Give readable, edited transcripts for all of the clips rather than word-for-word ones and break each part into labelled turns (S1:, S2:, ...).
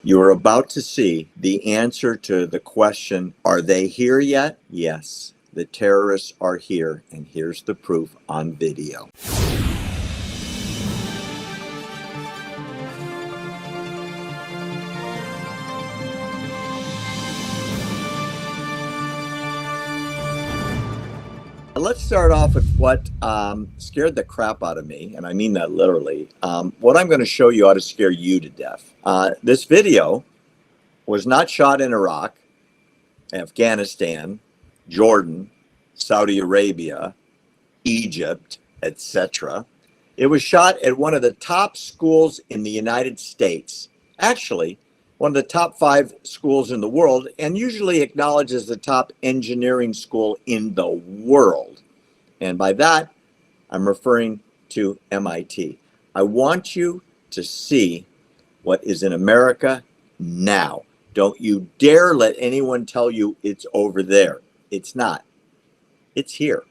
S1: You are about to see the answer to the question, are they here yet? Yes, the terrorists are here, and here's the proof on video. Let's start off with what scared the crap out of me, and I mean that literally. What I'm going to show you ought to scare you to death. This video was not shot in Iraq, Afghanistan, Jordan, Saudi Arabia, Egypt, etc. It was shot at one of the top schools in the United States. Actually, one of the top 5 schools in the world, and usually acknowledged as the top engineering school in the world. And by that, I'm referring to MIT. I want you to see what is in America now. Don't you dare let anyone tell you it's over there. It's not. It's here.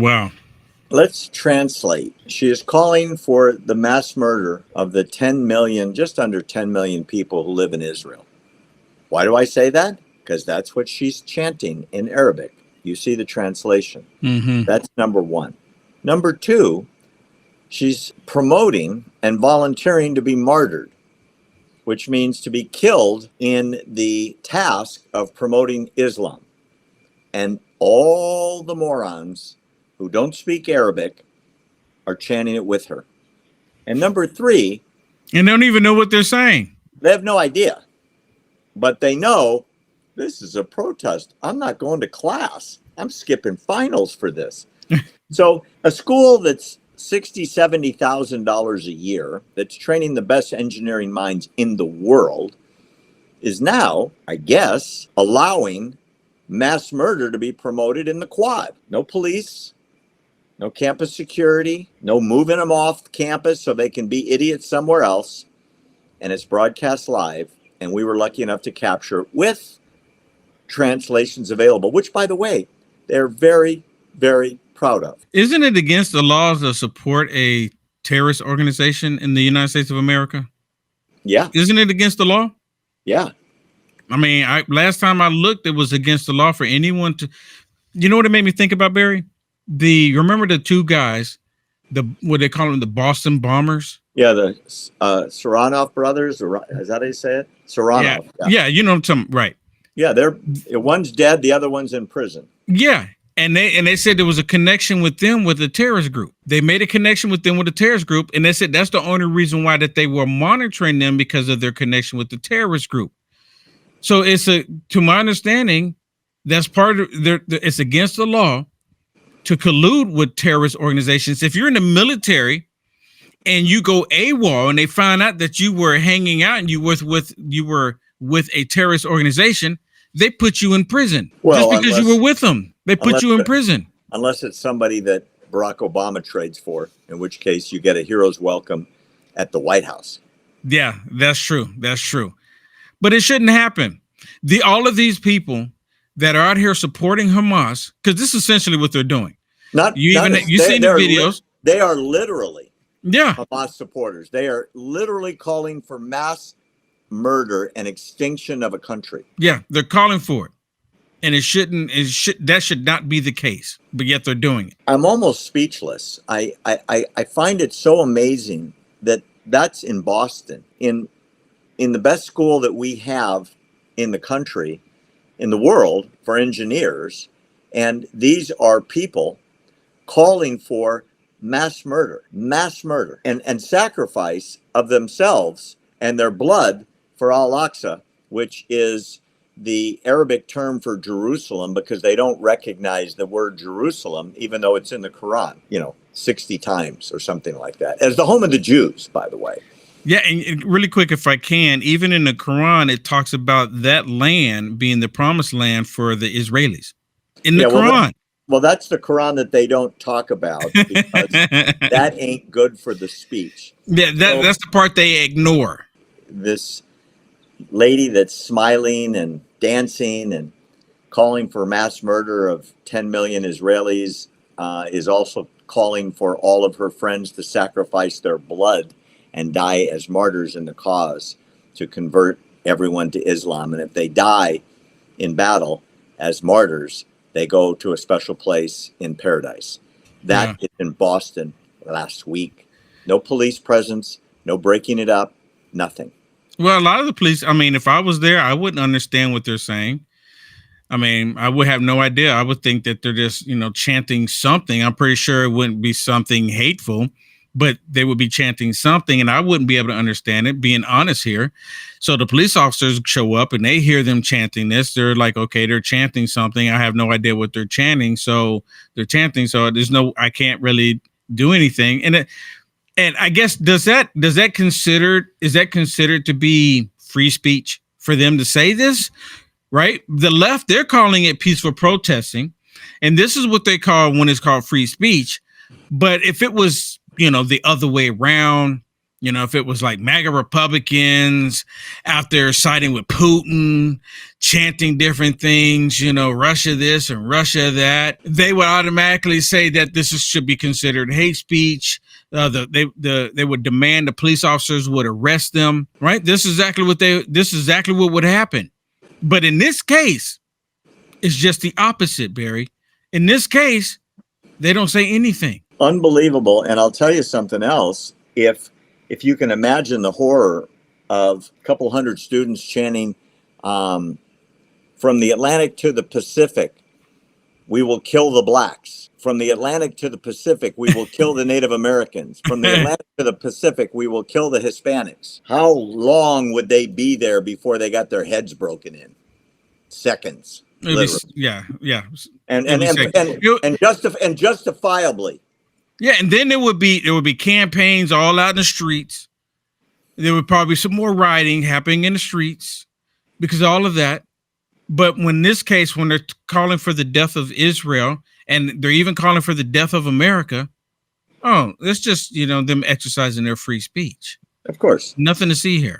S2: Wow.
S1: Let's translate. She is calling for the mass murder of the 10 million, just under 10 million people who live in Israel. Why do I say that? Because that's what she's chanting in Arabic. You see the translation. That's number one. Number two, she's promoting and volunteering to be martyred, which means to be killed in the task of promoting Islam. And all the morons who don't speak Arabic are chanting it with her. And number three,
S2: and don't even know what they're saying.
S1: They have no idea, but they know this is a protest. I'm not going to class. I'm skipping finals for this. So a school that's $60,000, $70,000 a year, that's training the best engineering minds in the world, is now, I guess, allowing mass murder to be promoted in the quad. No police, no campus security, no moving them off campus so they can be idiots somewhere else. And it's broadcast live. And we were lucky enough to capture it with translations available, which, by the way, they're very, very proud of.
S2: Isn't it against the laws to support a terrorist organization in the United States of America?
S1: Yeah.
S2: Isn't it against the law?
S1: Yeah.
S2: I mean, last time I looked, it was against the law for anyone to. You know what it made me think about, Barry? Remember the two guys, what they call them, the Boston bombers?
S1: Yeah, the Saranov brothers. Is that how you say it? Saranov.
S2: Yeah, you know what I'm talking, right?
S1: Yeah, one's dead, the other one's in prison.
S2: Yeah, and they said there was a connection with them with a terrorist group. They made a connection with them with a terrorist group, and they said that's the only reason why that they were monitoring them, because of their connection with the terrorist group. So to my understanding, that's part of it's against the law to collude with terrorist organizations. If you're in the military and you go AWOL and they find out that you were hanging out and you were with a terrorist organization, they put you in prison. Just because you were with them. They put you in prison.
S1: unless it's somebody that Barack Obama trades for, in which case you get a hero's welcome at the White House.
S2: Yeah, that's true. That's true. But it shouldn't happen. All of these people that are out here supporting Hamas, because this is essentially what they're doing. You seen the videos.
S1: They are literally
S2: Hamas
S1: supporters. They are literally calling for mass murder and extinction of a country.
S2: Yeah, they're calling for it. And that should not be the case, but yet they're doing it.
S1: I'm almost speechless. I find it so amazing that that's in Boston, in the best school that we have in the country, in the world, for engineers. And these are people calling for mass murder and sacrifice of themselves and their blood for Al-Aqsa, which is the Arabic term for Jerusalem, because they don't recognize the word Jerusalem, even though it's in the Quran, 60 times or something like that, as the home of the Jews, by the way.
S2: Yeah, and really quick, if I can, even in the Quran, it talks about that land being the promised land for the Israelis. In the Quran.
S1: Well, that's the Quran that they don't talk about, because that ain't good for the speech.
S2: Yeah, that's the part they ignore.
S1: This lady that's smiling and dancing and calling for mass murder of 10 million Israelis is also calling for all of her friends to sacrifice their blood and die as martyrs in the cause to convert everyone to Islam. And if they die in battle as martyrs, they go to a special place in paradise. That is in Boston last week. No police presence, no breaking it up, nothing.
S2: Well, a lot of the police, if I was there, I wouldn't understand what they're saying. I would have no idea. I would think that they're just, chanting something. I'm pretty sure it wouldn't be something hateful, but they would be chanting something, and I wouldn't be able to understand it, being honest here. So the police officers show up and they hear them chanting this. They're like, okay, they're chanting something. I have no idea what they're chanting. So they're chanting. So I can't really do anything. And I guess, is that considered to be free speech for them to say this? Right? The left, they're calling it peaceful protesting. And this is what they call when it's called free speech. But if it was, the other way around, if it was like MAGA Republicans out there siding with Putin, chanting different things, Russia this and Russia that, they would automatically say that this should be considered hate speech. They would demand the police officers would arrest them. Right? This is exactly what would happen. But in this case, it's just the opposite, Barry. In this case, they don't say anything.
S1: Unbelievable. And I'll tell you something else. If you can imagine the horror of a couple hundred students chanting from the Atlantic to the Pacific, we will kill the blacks. From the Atlantic to the Pacific, we will kill the Native Americans. From the Atlantic to the Pacific, we will kill the Hispanics. How long would they be there before they got their heads broken in? Seconds.
S2: Yeah.
S1: And justifiably.
S2: Yeah, and then there would be campaigns all out in the streets. There would probably be some more rioting happening in the streets because of all of that. But when they're calling for the death of Israel, and they're even calling for the death of America, it's just, them exercising their free speech.
S1: Of course.
S2: Nothing to see here.